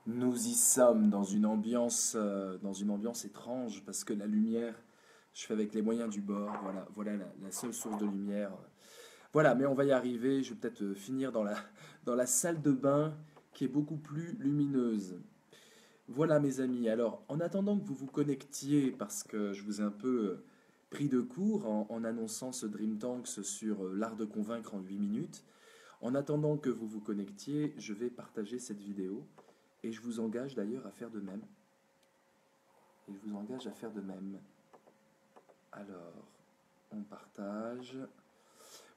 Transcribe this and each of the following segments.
Nous y sommes dans une ambiance étrange parce que la lumière, je fais avec les moyens du bord. Voilà la seule source de lumière. Voilà, mais on va y arriver. Je vais peut-être finir dans la salle de bain qui est beaucoup plus lumineuse. Voilà, mes amis. Alors, en attendant que vous vous connectiez, parce que je vous ai un peu pris de court en annonçant ce Dream Tanks sur l'art de convaincre en 8 minutes, en attendant que vous vous connectiez, je vais partager cette vidéo. Et je vous engage d'ailleurs à faire de même. Et je vous engage à faire de même. Alors, on partage.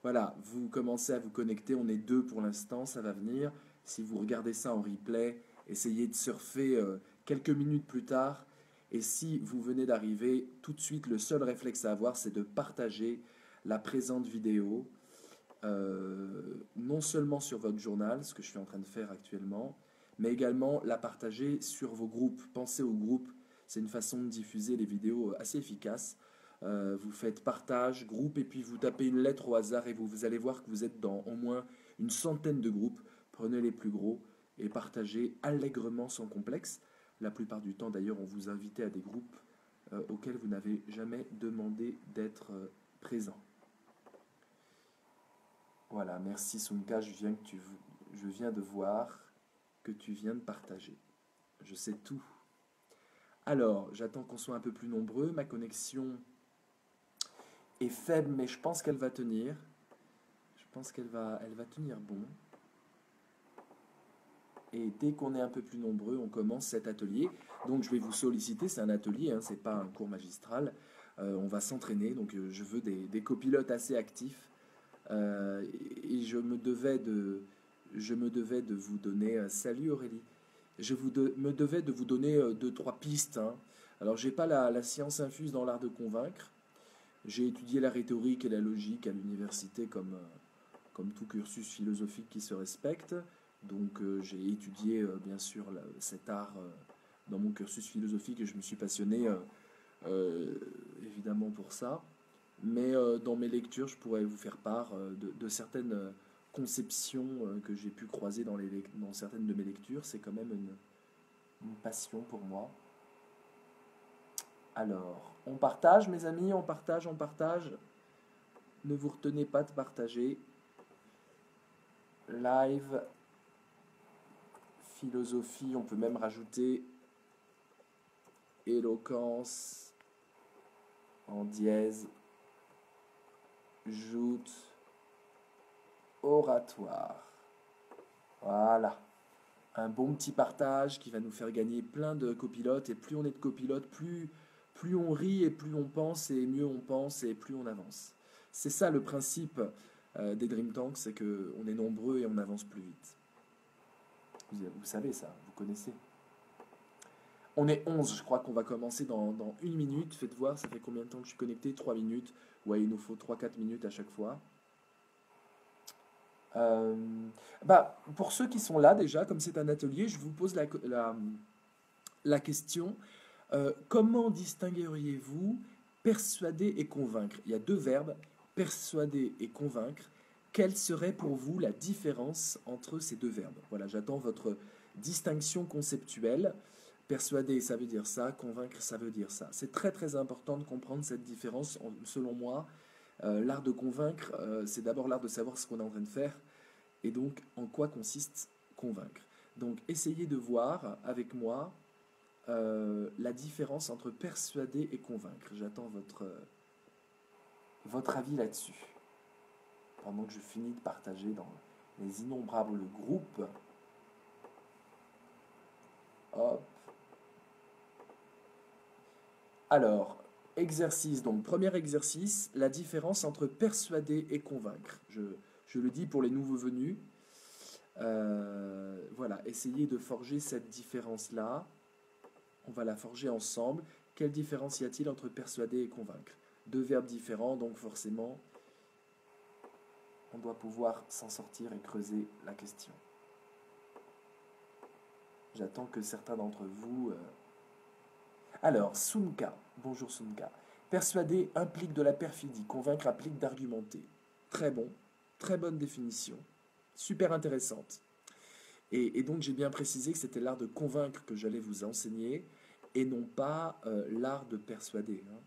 Voilà, vous commencez à vous connecter. On est deux pour l'instant, ça va venir. Si vous regardez ça en replay, essayez de surfer quelques minutes plus tard. Et si vous venez d'arriver, tout de suite, le seul réflexe à avoir, c'est de partager la présente vidéo. Non seulement sur votre journal, ce que je suis en train de faire actuellement, mais également la partager sur vos groupes. Pensez aux groupes, c'est une façon de diffuser les vidéos assez efficace. Vous faites partage, groupe, et puis vous tapez une lettre au hasard et vous allez voir que vous êtes dans au moins une centaine de groupes. Prenez les plus gros et partagez allègrement sans complexe. La plupart du temps, d'ailleurs, on vous invite à des groupes auxquels vous n'avez jamais demandé d'être présent. Voilà, merci Sunka, je viens de voir que tu viens de partager. Je sais tout. Alors, j'attends qu'on soit un peu plus nombreux. Ma connexion est faible, mais je pense qu'elle va tenir. Je pense elle va tenir bon. Et dès qu'on est un peu plus nombreux, on commence cet atelier. Donc, je vais vous solliciter. C'est un atelier, hein, c'est pas un cours magistral. On va s'entraîner. Donc, je veux des copilotes assez actifs. Et je me devais de vous donner. Salut Aurélie. Me devais de vous donner deux, trois pistes, hein. Alors, j'ai pas la science infuse dans l'art de convaincre. J'ai étudié la rhétorique et la logique à l'université comme tout cursus philosophique qui se respecte. Donc, j'ai étudié bien sûr cet art dans mon cursus philosophique et je me suis passionné évidemment pour ça. Mais dans mes lectures, je pourrais vous faire part de certaines conceptions que j'ai pu croiser dans certaines de mes lectures. C'est quand même une passion pour moi. Alors, on partage, mes amis, on partage, on partage. Ne vous retenez pas de partager. Live, philosophie, on peut même rajouter éloquence en dièse, joute, oratoire. Voilà. Un bon petit partage qui va nous faire gagner plein de copilotes. Et plus on est de copilotes, plus on rit et plus on pense et mieux on pense et plus on avance. C'est ça le principe des Dream Tanks, c'est qu'on est nombreux et on avance plus vite. Vous savez ça, vous connaissez. On est 11, je crois qu'on va commencer dans une minute. Faites voir, ça fait combien de temps que je suis connecté? 3 minutes. Ouais, il nous faut 3-4 minutes à chaque fois. Euh, pour ceux qui sont là déjà, comme c'est un atelier, je vous pose la question. Comment distingueriez-vous persuader et convaincre? Il y a deux verbes, persuader et convaincre. Quelle serait pour vous la différence entre ces deux verbes? Voilà, j'attends votre distinction conceptuelle. Persuader, ça veut dire ça, convaincre, ça veut dire ça. C'est très très important de comprendre cette différence, selon moi. L'art de convaincre, c'est d'abord l'art de savoir ce qu'on est en train de faire, et donc en quoi consiste convaincre. Donc essayez de voir avec moi la différence entre persuader et convaincre. J'attends votre avis là-dessus. Pendant que je finis de partager dans les innombrables groupes. Hop. Alors, exercice. Donc, premier exercice, la différence entre persuader et convaincre. Je le dis pour les nouveaux venus. Voilà, essayez de forger cette différence-là. On va la forger ensemble. Quelle différence y a-t-il entre persuader et convaincre? Deux verbes différents, donc forcément, on doit pouvoir s'en sortir et creuser la question. J'attends que certains d'entre vous... Alors, Sunka. Bonjour Sunka. Persuader implique de la perfidie, convaincre implique d'argumenter. Très bon, très bonne définition. Super intéressante. Et donc j'ai bien précisé que c'était l'art de convaincre que j'allais vous enseigner et non pas l'art de persuader, hein.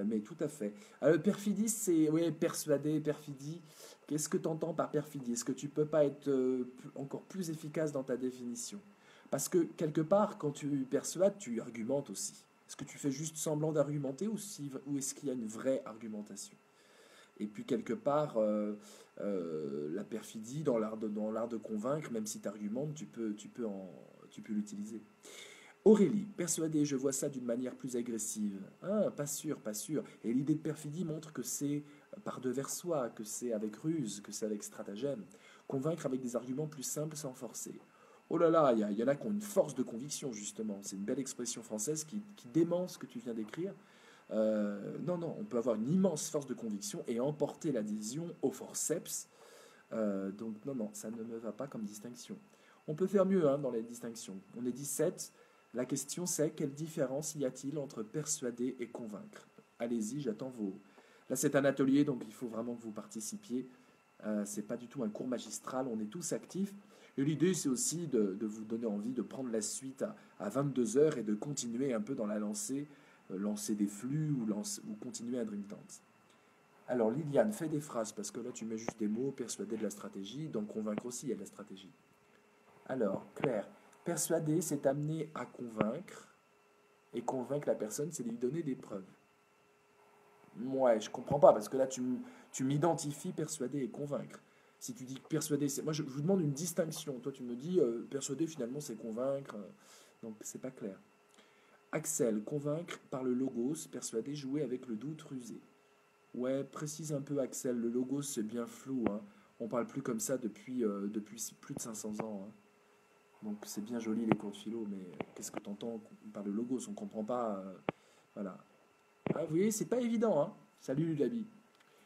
Mais tout à fait. Perfidie, c'est oui, persuader, perfidie. Qu'est-ce que tu entends par perfidie? Est-ce que tu peux pas être encore plus efficace dans ta définition? Parce que quelque part, quand tu persuades, tu argumentes aussi. Est-ce que tu fais juste semblant d'argumenter ou est-ce qu'il y a une vraie argumentation? Et puis quelque part, la perfidie dans l'art de convaincre, même si tu argumentes, tu peux l'utiliser. Aurélie, persuadée, je vois ça d'une manière plus agressive. Ah, pas sûr, pas sûr. Et l'idée de perfidie montre que c'est par devers soi, que c'est avec ruse, que c'est avec stratagème. Convaincre avec des arguments plus simples sans forcer. Oh là là, il y en a qui ont une force de conviction, justement. C'est une belle expression française qui dément ce que tu viens d'écrire. Non, non, on peut avoir une immense force de conviction et emporter l'adhésion au forceps. Donc non, non, ça ne me va pas comme distinction. On peut faire mieux hein, dans les distinctions. On est 17. La question c'est quelle différence y a-t-il entre persuader et convaincre? Allez-y, j'attends vos... Là c'est un atelier, donc il faut vraiment que vous participiez. C'est pas du tout un cours magistral, on est tous actifs. Et l'idée c'est aussi de vous donner envie de prendre la suite à 22 heures et de continuer un peu dans la lancée, lancer des flux ou continuer un Dream Dance. Alors Liliane, fais des phrases, parce que là tu mets juste des mots, persuader de la stratégie, donc convaincre aussi il y a de la stratégie. Alors, Claire, persuader, c'est amener à convaincre, et convaincre la personne, c'est lui donner des preuves. Ouais, je comprends pas, parce que là, tu m'identifies persuader et convaincre. Si tu dis que persuader, c'est... Moi, je vous demande une distinction. Toi, tu me dis, persuader, finalement, c'est convaincre. Donc, c'est pas clair. Axel, convaincre par le logos, persuader, jouer avec le doute rusé. Ouais, précise un peu, Axel, le logos, c'est bien flou, hein. On parle plus comme ça depuis plus de 500 ans, hein. Donc c'est bien joli les cours de philo, mais qu'est-ce que tu entends par le logos? On ne comprend pas. Voilà. Ah, vous voyez, c'est pas évident, hein. Salut Labi.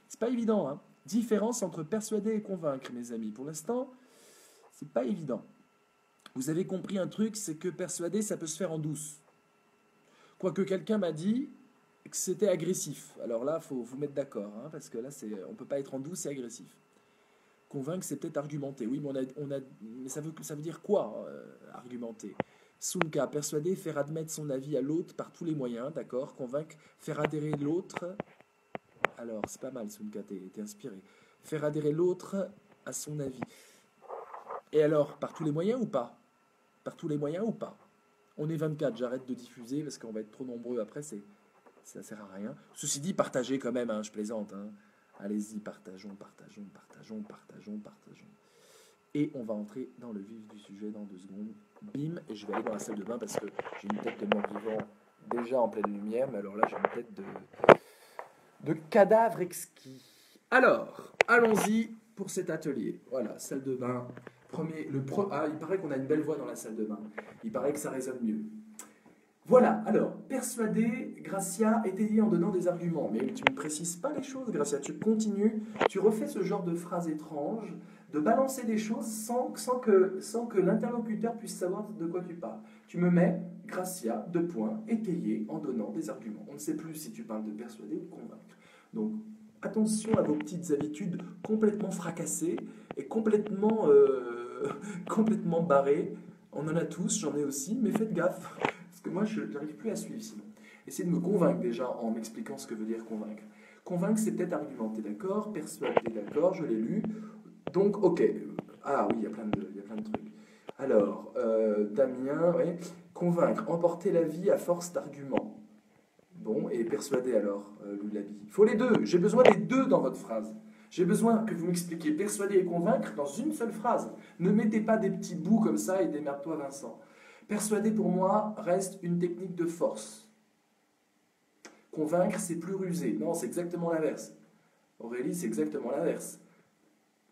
C'est pas évident, hein. Différence entre persuader et convaincre, mes amis. Pour l'instant, c'est pas évident. Vous avez compris un truc, c'est que persuader, ça peut se faire en douce. Quoique quelqu'un m'a dit que c'était agressif. Alors là, il faut vous mettre d'accord, hein, parce que là, on ne peut pas être en douce et agressif. Convaincre, c'est peut-être argumenter. Oui, mais, mais ça veut dire quoi, argumenter? Sunka, persuader, faire admettre son avis à l'autre par tous les moyens, d'accord? Convaincre, faire adhérer l'autre. Alors, c'est pas mal, Sunka, t'es inspiré. Faire adhérer l'autre à son avis. Et alors, par tous les moyens ou pas? Par tous les moyens ou pas? On est 24, j'arrête de diffuser parce qu'on va être trop nombreux après, ça sert à rien. Ceci dit, partagez quand même, hein, je plaisante, hein. Allez-y, partageons, partageons, partageons, partageons, partageons. Et on va entrer dans le vif du sujet dans 2 secondes. Bim, et je vais aller dans la salle de bain parce que j'ai une tête de mort-vivant déjà en pleine lumière, mais alors là j'ai une tête de cadavre exquis. Alors, allons-y pour cet atelier. Voilà, salle de bain. Ah, il paraît qu'on a une belle voix dans la salle de bain. Il paraît que ça résonne mieux. Voilà, alors, persuader, Gracia, étayer en donnant des arguments. Mais tu ne précises pas les choses, Gracia, tu continues, tu refais ce genre de phrase étrange, de balancer des choses sans que l'interlocuteur puisse savoir de quoi tu parles. Tu me mets, Gracia, 2 points, étayer en donnant des arguments. On ne sait plus si tu parles de persuader ou de convaincre. Donc, attention à vos petites habitudes complètement fracassées et complètement barrées. On en a tous, j'en ai aussi, mais faites gaffe. Parce que moi, je n'arrive plus à suivre sinon. Essayez de me convaincre déjà en m'expliquant ce que veut dire convaincre. Convaincre, c'est peut-être argumenter, d'accord? Persuader, d'accord, je l'ai lu. Donc, ok. Ah oui, il y a plein de trucs. Alors, Damien, oui. Convaincre, emporter la vie à force d'arguments. Bon, et persuader alors, Loulabi. Il faut les deux. J'ai besoin des deux dans votre phrase. J'ai besoin que vous m'expliquiez persuader et convaincre dans une seule phrase. Ne mettez pas des petits bouts comme ça et démerde-toi, Vincent. Persuader, pour moi, reste une technique de force. Convaincre, c'est plus rusé. Non, c'est exactement l'inverse. Aurélie, c'est exactement l'inverse.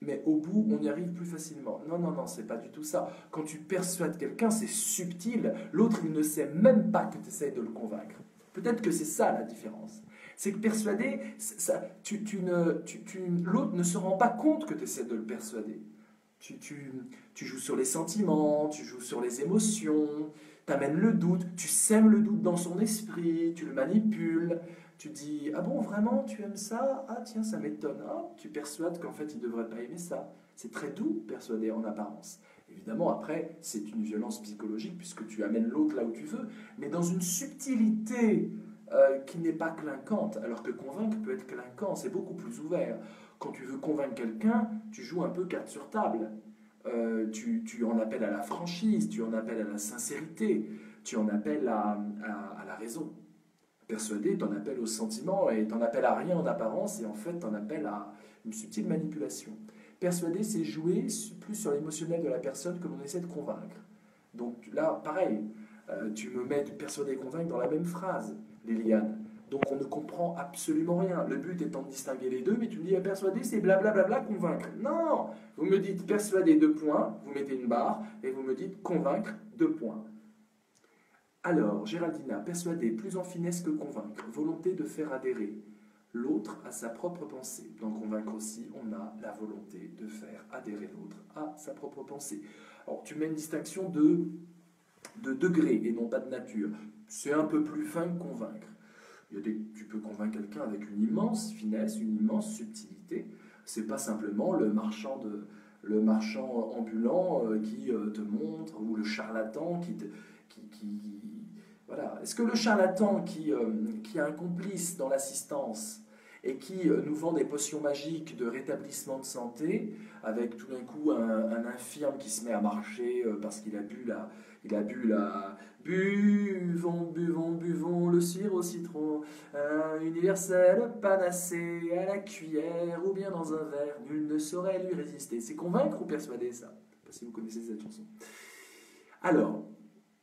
Mais au bout, on y arrive plus facilement. Non, non, non, c'est pas du tout ça. Quand tu persuades quelqu'un, c'est subtil. L'autre, il ne sait même pas que tu essaies de le convaincre. Peut-être que c'est ça la différence. C'est que persuader, l'autre ne se rend pas compte que tu essaies de le persuader. Tu joues sur les sentiments, tu joues sur les émotions, tu amènes le doute, tu sèmes le doute dans son esprit, tu le manipules, tu dis « Ah bon, vraiment, tu aimes ça? Ah tiens, ça m'étonne. » Tu persuades qu'en fait, il ne devrait pas aimer ça. C'est très doux, persuader en apparence. évidemment, après, c'est une violence psychologique puisque tu amènes l'autre là où tu veux, mais dans une subtilité qui n'est pas clinquante, alors que convaincre peut être clinquant, c'est beaucoup plus ouvert. Quand tu veux convaincre quelqu'un, tu joues un peu carte sur table. Tu en appelles à la franchise, tu en appelles à la sincérité, tu en appelles à la raison. Persuadé, tu en appelles au sentiment et tu n'en appelles à rien en apparence et en fait tu en appelles à une subtile manipulation. Persuader, c'est jouer plus sur l'émotionnel de la personne que l'on essaie de convaincre. Donc là, pareil, tu me mets de persuader et convaincre dans la même phrase, Liliane. Donc on ne comprend absolument rien. Le but étant de distinguer les deux, mais tu me dis persuader, c'est blablabla, convaincre. Non, vous me dites persuader, 2 points, vous mettez une barre, et vous me dites convaincre, 2 points. Alors, Géraldina, persuader, plus en finesse que convaincre, volonté de faire adhérer l'autre à sa propre pensée. Dans convaincre aussi, on a la volonté de faire adhérer l'autre à sa propre pensée. Alors, tu mets une distinction de degré et non pas de nature. C'est un peu plus fin que convaincre. Tu peux convaincre quelqu'un avec une immense finesse, une immense subtilité. C'est pas simplement le marchand ambulant qui te montre, ou le charlatan qui voilà. Est-ce que le charlatan qui a un complice dans l'assistance et qui nous vend des potions magiques de rétablissement de santé, avec tout d'un coup un infirme qui se met à marcher parce qu'il a bu buvons, buvons, buvons le sirop au citron, universel panacée à la cuillère ou bien dans un verre, nul ne saurait lui résister. C'est convaincre ou persuader, ça? Je ne sais pas si vous connaissez cette chanson. Alors,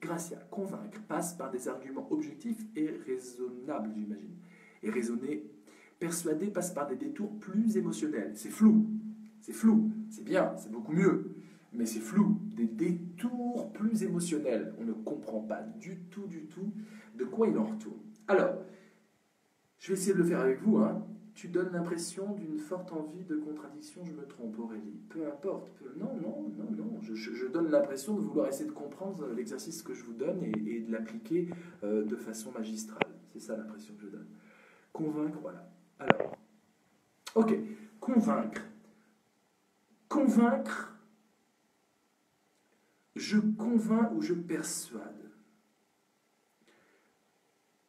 Gracia, convaincre passe par des arguments objectifs et raisonnables, j'imagine. Et raisonner, persuader passe par des détours plus émotionnels. C'est flou, c'est bien, c'est beaucoup mieux, mais c'est flou. Des détours plus émotionnels. On ne comprend pas du tout de quoi il en retourne. Alors, je vais essayer de le faire avec vous, hein. Tu donnes l'impression d'une forte envie de contradiction, je me trompe, Aurélie. Peu importe. Non. Je donne l'impression de vouloir essayer de comprendre l'exercice que je vous donne et de l'appliquer de façon magistrale. C'est ça l'impression que je donne. Convaincre, voilà. Alors, ok. Convaincre. Convaincre, je convainc ou je persuade.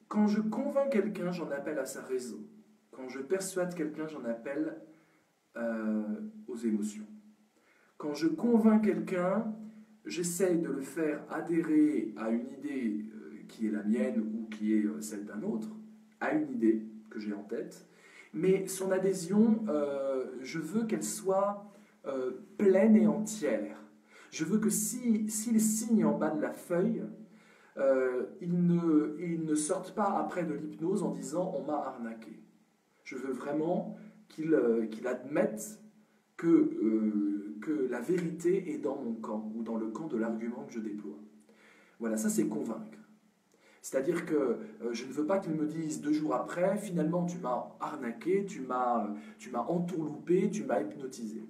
Quand je convainc quelqu'un, j'en appelle à sa raison. Quand je persuade quelqu'un, j'en appelle aux émotions. Quand je convainc quelqu'un, j'essaye de le faire adhérer à une idée qui est la mienne ou qui est celle d'un autre, à une idée que j'ai en tête, mais son adhésion, je veux qu'elle soit pleine et entière. Je veux que s'il signe en bas de la feuille, il ne sorte pas après de l'hypnose en disant « on m'a arnaqué ». Je veux vraiment qu'il admette que la vérité est dans mon camp ou dans le camp de l'argument que je déploie. Voilà, ça c'est convaincre. C'est-à-dire que je ne veux pas qu'il me dise 2 jours après, finalement tu m'as arnaqué, tu m'as entourloupé, tu m'as hypnotisé.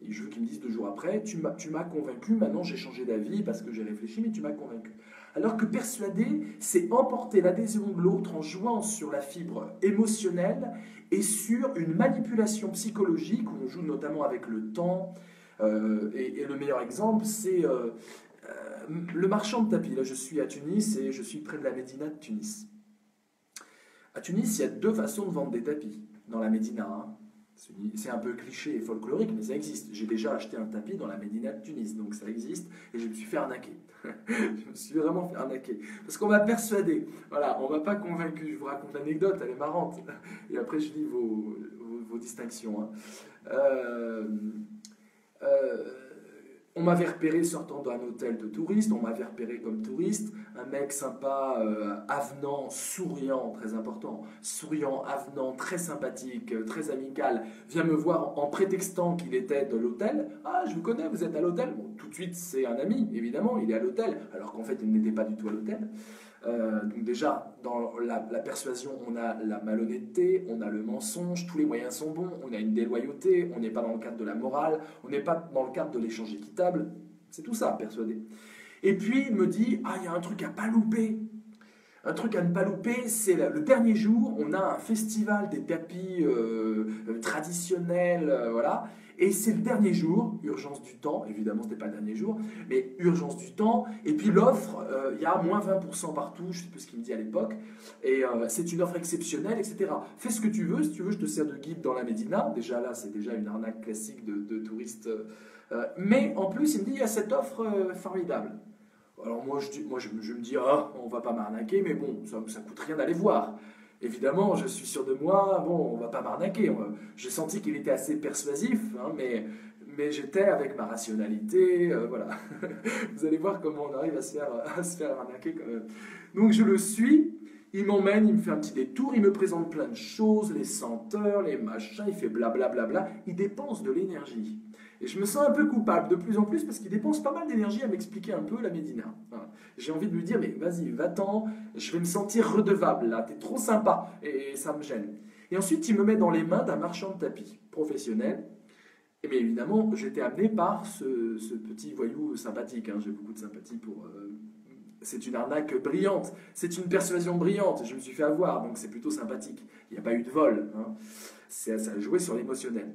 Et je veux qu'il me dise 2 jours après, tu m'as convaincu, maintenant j'ai changé d'avis parce que j'ai réfléchi, mais tu m'as convaincu. Alors que persuader, c'est emporter l'adhésion de l'autre en jouant sur la fibre émotionnelle et sur une manipulation psychologique, où on joue notamment avec le temps. Et le meilleur exemple, c'est le marchand de tapis. Là, je suis à Tunis et je suis près de la Médina de Tunis. À Tunis, il y a 2 façons de vendre des tapis dans la Médina. Hein. C'est un peu cliché et folklorique, mais ça existe. J'ai déjà acheté un tapis dans la Médina de Tunis, donc ça existe, et je me suis fait arnaquer. Je me suis vraiment fait arnaquer. Parce qu'on m'a persuadé. Voilà, on m'a pas convaincu. Je vous raconte l'anecdote, elle est marrante. Et après, je lis vos distinctions. Hein. On m'avait repéré sortant d'un hôtel de touristes, on m'avait repéré comme touriste, un mec sympa, avenant, souriant, très important, souriant, avenant, très sympathique, très amical, vient me voir en prétextant qu'il était de l'hôtel. « Ah, je vous connais, vous êtes à l'hôtel ?» Bon, tout de suite, c'est un ami, évidemment, il est à l'hôtel, alors qu'en fait, il n'était pas du tout à l'hôtel. Donc déjà, dans la persuasion, on a la malhonnêteté, on a le mensonge, tous les moyens sont bons, on a une déloyauté, on n'est pas dans le cadre de la morale, on n'est pas dans le cadre de l'échange équitable. C'est tout ça, persuader. Et puis, il me dit, ah, il y a un truc à pas louper. Un truc à ne pas louper, c'est le dernier jour, on a un festival des tapis traditionnels, voilà. Et c'est le dernier jour, urgence du temps, évidemment ce n'était pas le dernier jour, mais urgence du temps. Et puis l'offre, il y a moins 20% partout, je ne sais plus ce qu'il me dit à l'époque. Et c'est une offre exceptionnelle, etc. Fais ce que tu veux, si tu veux, je te sers de guide dans la Médina. Déjà là, c'est déjà une arnaque classique de touristes. Mais en plus, il me dit, il y a cette offre formidable. Alors moi, je me dis, ah, on va pas m'arnaquer, mais bon, ça coûte rien d'aller voir. Évidemment, je suis sûr de moi, bon, on va pas m'arnaquer. J'ai senti qu'il était assez persuasif, hein, mais j'étais avec ma rationalité, voilà. Vous allez voir comment on arrive à se faire arnaquer quand même. Donc je le suis, il m'emmène, il me fait un petit détour, il me présente plein de choses, les senteurs, les machins, il fait blablabla, bla, bla, bla. Il dépense de l'énergie. Et je me sens un peu coupable de plus en plus parce qu'il dépense pas mal d'énergie à m'expliquer un peu la Médina. Voilà. J'ai envie de lui dire, mais vas-y, va-t'en, je vais me sentir redevable là, t'es trop sympa, et ça me gêne. Et ensuite, il me met dans les mains d'un marchand de tapis professionnel. Et bien évidemment, j'étais amené par ce petit voyou sympathique. Hein. J'ai beaucoup de sympathie pour... c'est une arnaque brillante, c'est une persuasion brillante, je me suis fait avoir, donc c'est plutôt sympathique. Il n'y a pas eu de vol, hein. Ça a joué sur l'émotionnel.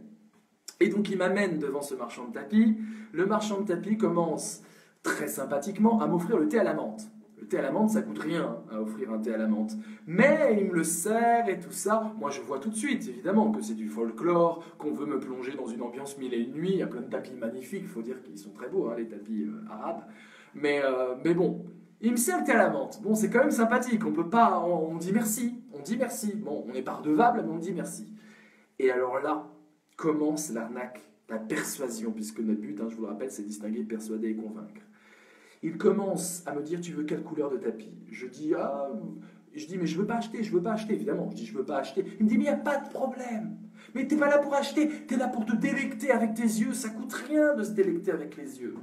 Et donc il m'amène devant ce marchand de tapis. Le marchand de tapis commence très sympathiquement à m'offrir le thé à la menthe. Le thé à la menthe, ça coûte rien à offrir un thé à la menthe. Mais il me le sert et tout ça. Moi, je vois tout de suite, évidemment, que c'est du folklore, qu'on veut me plonger dans une ambiance mille et une nuits. Il y a plein de tapis magnifiques, il faut dire qu'ils sont très beaux, hein, les tapis arabes. Mais bon, il me sert le thé à la menthe. Bon, c'est quand même sympathique. On peut pas, on dit merci. On dit merci. Bon, on n'est pas redevable, mais on dit merci. Et alors là, commence l'arnaque, la persuasion, puisque notre but, hein, je vous le rappelle, c'est distinguer, persuader et convaincre. Il commence à me dire, tu veux quelle couleur de tapis? Je dis, mais je veux pas acheter, évidemment. Je dis, je veux pas acheter. Il me dit, mais il n'y a pas de problème. Mais t'es pas là pour acheter, t'es là pour te délecter avec tes yeux. Ça coûte rien de se délecter avec les yeux.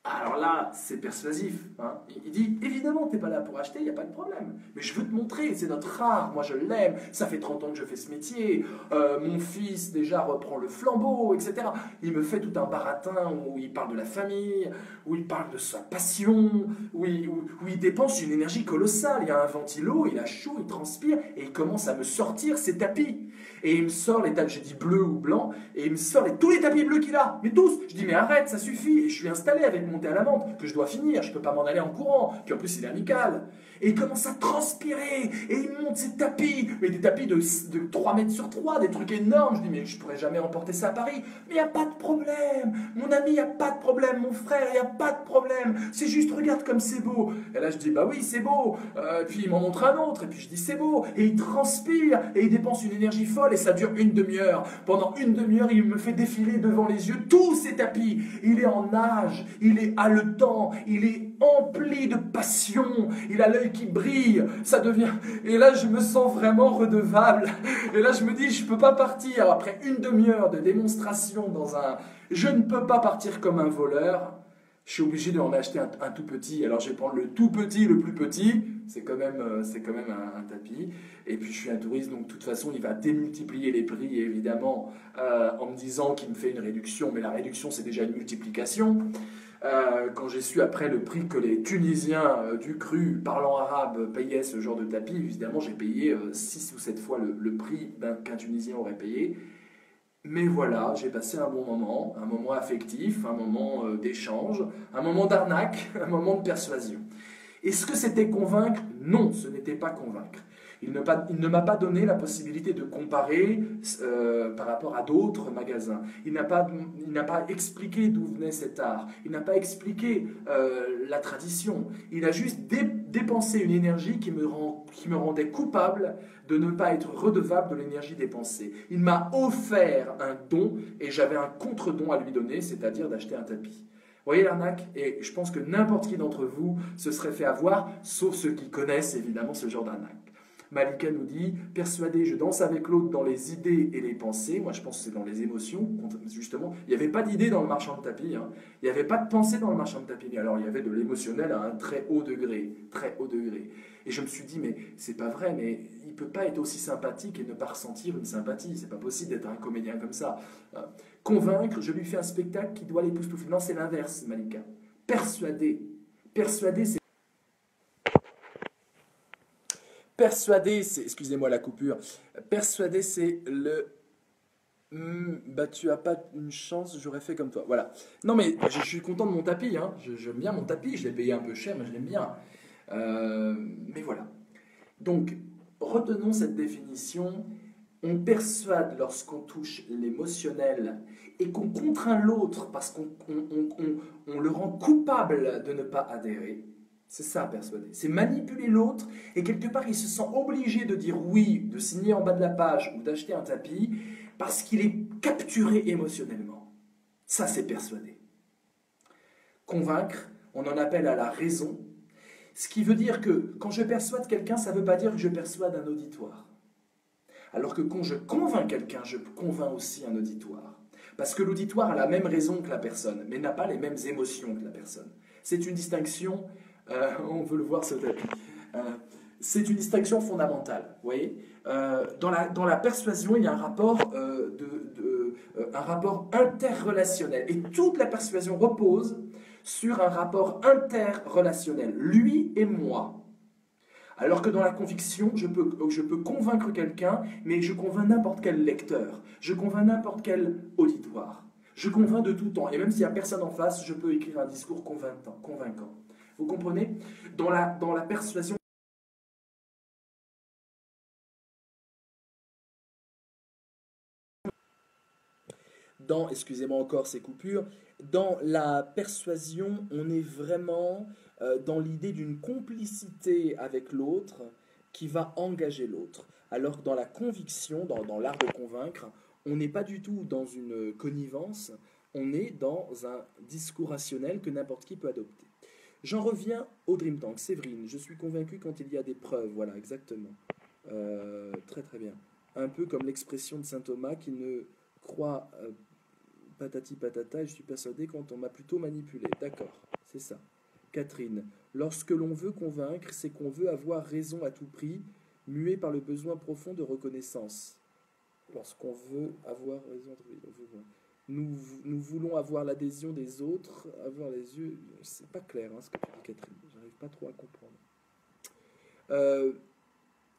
Alors là, c'est persuasif. Hein. Il dit, évidemment, t'es pas là pour acheter, il n'y a pas de problème. Mais je veux te montrer, c'est notre art, moi je l'aime, ça fait 30 ans que je fais ce métier, mon fils déjà reprend le flambeau, etc. Il me fait tout un baratin où il parle de la famille, où il parle de sa passion, où il dépense une énergie colossale. Il y a un ventilo, il a chaud, il transpire, et il commence à me sortir ses tapis. Et il me sort les tapis, j'ai dit bleu ou blanc, et il me sort tous les tapis bleus qu'il a, mais tous. Je dis, mais arrête, ça suffit. Et je suis installé avec mon thé à la menthe, que je dois finir, je ne peux pas m'en aller en courant, puis en plus il est amical. Et il commence à transpirer, et il monte ses tapis, mais des tapis de 3 mètres sur 3, des trucs énormes. Je dis, mais je ne pourrais jamais emporter ça à Paris. Mais il n'y a pas de problème, mon ami, il n'y a pas de problème, mon frère, il n'y a pas de problème. C'est juste, regarde comme c'est beau. Et là je dis, bah oui, c'est beau. Puis il m'en montre un autre, et puis je dis, c'est beau. Et il transpire, et il dépense une énergie folle, et ça dure une demi-heure. Pendant une demi-heure, il me fait défiler devant les yeux tous ces tapis. Il est en nage, il est haletant, il est empli de passion, il a l'œil qui brille, ça devient... Et là, je me sens vraiment redevable. Et là, je me dis, je ne peux pas partir après une demi-heure de démonstration dans un... Je ne peux pas partir comme un voleur. Je suis obligé d'en acheter un tout petit. Alors, je vais prendre le tout petit, le plus petit. C'est quand même un tapis. Et puis, je suis un touriste, donc de toute façon, il va démultiplier les prix, évidemment, en me disant qu'il me fait une réduction. Mais la réduction, c'est déjà une multiplication. Quand j'ai su après le prix que les Tunisiens du cru parlant arabe payaient ce genre de tapis, évidemment j'ai payé 6 ou 7 fois le prix qu'un Tunisien aurait payé. Mais voilà, j'ai passé un moment affectif, un moment d'échange, un moment d'arnaque, un moment de persuasion. Est-ce que c'était convaincre? Non, ce n'était pas convaincre. Il ne m'a pas donné la possibilité de comparer par rapport à d'autres magasins. Il n'a pas expliqué d'où venait cet art. Il n'a pas expliqué la tradition. Il a juste dépensé une énergie qui me rendait coupable de ne pas être redevable de l'énergie dépensée. Il m'a offert un don et j'avais un contre-don à lui donner, c'est-à-dire d'acheter un tapis. Vous voyez l'arnaque? Et je pense que n'importe qui d'entre vous se serait fait avoir, sauf ceux qui connaissent évidemment ce genre d'arnaque. Malika nous dit, persuadé, je danse avec l'autre dans les idées et les pensées. Moi, je pense que c'est dans les émotions, justement. Il n'y avait pas d'idée dans le marchand de tapis. Hein. Il n'y avait pas de pensée dans le marchand de tapis. Alors, il y avait de l'émotionnel à un très haut degré. Très haut degré. Et je me suis dit, mais c'est pas vrai, mais il ne peut pas être aussi sympathique et ne pas ressentir une sympathie. C'est pas possible d'être un comédien comme ça. Convaincre, je lui fais un spectacle qui doit l'époustoufler. Non, c'est l'inverse, Malika. Persuader. Persuader, c'est Persuader, c'est, excusez-moi la coupure, persuader, c'est le bah tu as pas une chance, j'aurais fait comme toi. Voilà. Non mais je suis content de mon tapis, hein. J'aime bien mon tapis, je l'ai payé un peu cher, mais je l'aime bien. Euh, mais voilà. Donc, retenons cette définition. On persuade lorsqu'on touche l'émotionnel et qu'on contraint l'autre parce qu'on le rend coupable de ne pas adhérer. C'est ça, persuader. C'est manipuler l'autre et quelque part il se sent obligé de dire oui, de signer en bas de la page ou d'acheter un tapis parce qu'il est capturé émotionnellement. Ça, c'est persuader. Convaincre, on en appelle à la raison. Ce qui veut dire que quand je persuade quelqu'un, ça ne veut pas dire que je persuade un auditoire. Alors que quand je convainc quelqu'un, je convainc aussi un auditoire. Parce que l'auditoire a la même raison que la personne, mais n'a pas les mêmes émotions que la personne. C'est une distinction, on veut le voir ce tapis, c'est une distinction fondamentale. Vous voyez dans la persuasion, il y a un rapport interrelationnel. Et toute la persuasion repose sur un rapport interrelationnel, lui et moi. Alors que dans la conviction, je peux convaincre quelqu'un, mais je convainc n'importe quel lecteur, je convainc n'importe quel auditoire. Je convainc de tout temps, et même s'il n'y a personne en face, je peux écrire un discours convaincant. Vous comprenez dans la persuasion, excusez-moi encore ces coupures, dans la persuasion, on est vraiment dans l'idée d'une complicité avec l'autre qui va engager l'autre. Alors que dans la conviction, dans l'art de convaincre, on n'est pas du tout dans une connivence, on est dans un discours rationnel que n'importe qui peut adopter. J'en reviens au Dream Tank. Séverine, je suis convaincu quand il y a des preuves. Voilà, exactement. Très très bien. Un peu comme l'expression de saint Thomas qui ne croit patati patata, et je suis persuadé quand on m'a plutôt manipulé. D'accord, c'est ça. Catherine, lorsque l'on veut convaincre, c'est qu'on veut avoir raison à tout prix, muet par le besoin profond de reconnaissance. Lorsqu'on veut avoir raison, nous voulons avoir l'adhésion des autres, avoir les yeux. C'est pas clair ce que tu dis, Catherine. J'arrive pas trop à comprendre.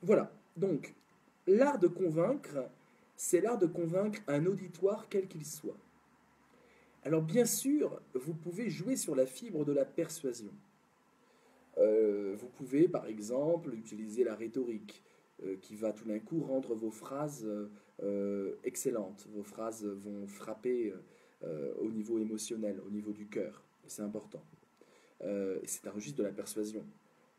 Voilà. Donc, l'art de convaincre, c'est l'art de convaincre un auditoire quel qu'il soit. Alors bien sûr, vous pouvez jouer sur la fibre de la persuasion. Vous pouvez par exemple utiliser la rhétorique qui va tout d'un coup rendre vos phrases excellentes. Vos phrases vont frapper au niveau émotionnel, au niveau du cœur. C'est important. C'est un registre de la persuasion.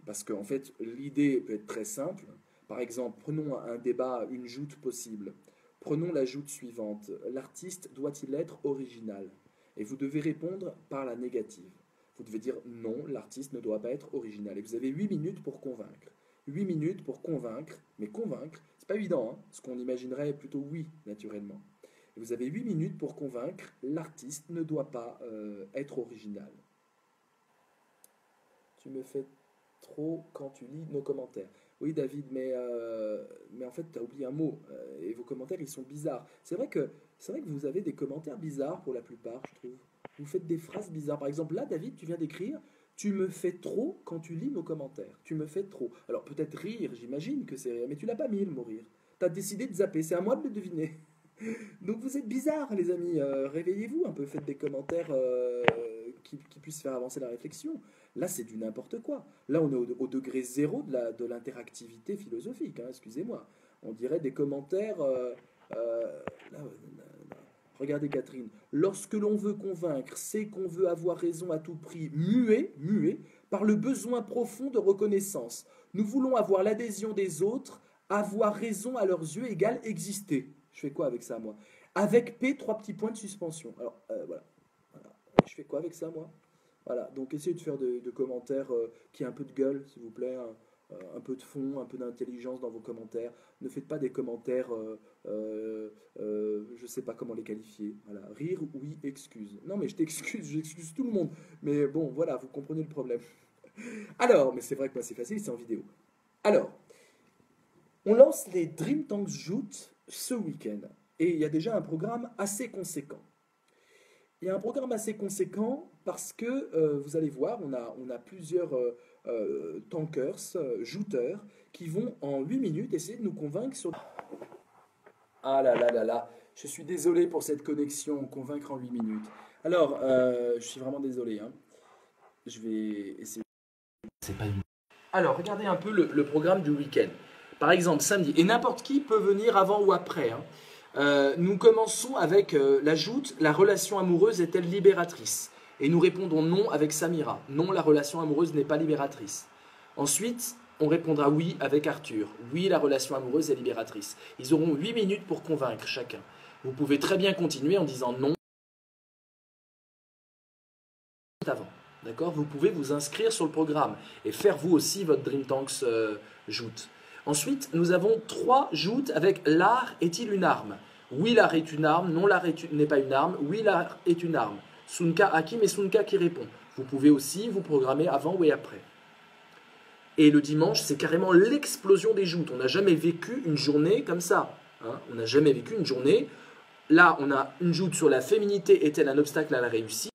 Parce qu'en fait, l'idée peut être très simple. Par exemple, prenons un débat, une joute possible. Prenons la joute suivante. L'artiste doit-il être original ? Et vous devez répondre par la négative. Vous devez dire non, l'artiste ne doit pas être original. Et vous avez 8 minutes pour convaincre. 8 minutes pour convaincre, mais convaincre, c'est pas évident, hein, ce qu'on imaginerait plutôt oui, naturellement. Et vous avez 8 minutes pour convaincre, l'artiste ne doit pas être original. Tu me fais trop quand tu lis nos commentaires. Oui, David, mais en fait, tu as oublié un mot. Et vos commentaires, ils sont bizarres. C'est vrai que vous avez des commentaires bizarres pour la plupart, je trouve. Vous faites des phrases bizarres. Par exemple, là, David, tu viens d'écrire tu me fais trop quand tu lis nos commentaires. Tu me fais trop. Alors, peut-être rire, j'imagine que c'est rire, mais tu l'as pas mis le mot rire. Tu as décidé de zapper. C'est à moi de le deviner. Donc, vous êtes bizarres, les amis. Réveillez-vous un peu. Faites des commentaires qui puissent faire avancer la réflexion. Là, c'est du n'importe quoi. Là, on est au degré zéro de l'interactivité philosophique. Hein, excusez-moi. On dirait des commentaires. Là, regardez Catherine. Lorsque l'on veut convaincre, c'est qu'on veut avoir raison à tout prix, muet, par le besoin profond de reconnaissance. Nous voulons avoir l'adhésion des autres, avoir raison à leurs yeux égale exister. Je fais quoi avec ça, moi? Avec P, 3 petits points de suspension. Alors, voilà. Je fais quoi avec ça, moi? Voilà, donc essayez de faire de commentaires qui aient un peu de gueule, s'il vous plaît, un peu de fond, un peu d'intelligence dans vos commentaires. Ne faites pas des commentaires, je ne sais pas comment les qualifier. Voilà, rire, oui, excuse. Non, mais je t'excuse, j'excuse tout le monde. Mais bon, voilà, vous comprenez le problème. Alors, mais c'est vrai que moi c'est facile, c'est en vidéo. Alors, on lance les Dream Tanks Joutes ce week-end. Et il y a déjà un programme assez conséquent. Il y a un programme assez conséquent parce que vous allez voir, on a plusieurs tankers, jouteurs, qui vont en 8 minutes essayer de nous convaincre sur... Ah là là là là, je suis désolé pour cette connexion, convaincre en 8 minutes. Alors, je suis vraiment désolé, hein. Je vais essayer. C'est pas une... Alors, regardez un peu le programme du week-end. Par exemple, samedi, et n'importe qui peut venir avant ou après, hein. Nous commençons avec la joute, la relation amoureuse est-elle libératrice? Et nous répondons non avec Samira. Non, la relation amoureuse n'est pas libératrice. Ensuite, on répondra oui avec Arthur. Oui, la relation amoureuse est libératrice. Ils auront 8 minutes pour convaincre chacun. Vous pouvez très bien continuer en disant non avant. D'accord? Vous pouvez vous inscrire sur le programme et faire vous aussi votre Dream Tanks joute. Ensuite, nous avons 3 joutes avec l'art est-il une arme? Oui, l'art est une arme. Non, l'art n'est pas une arme. Oui, l'art est une arme. Sunka, Hakim et Sunka qui répond. Vous pouvez aussi vous programmer avant ou après. Et le dimanche, c'est carrément l'explosion des joutes. On n'a jamais vécu une journée comme ça. Hein, on n'a jamais vécu une journée. Là, on a une joute sur la féminité est-elle un obstacle à la réussite?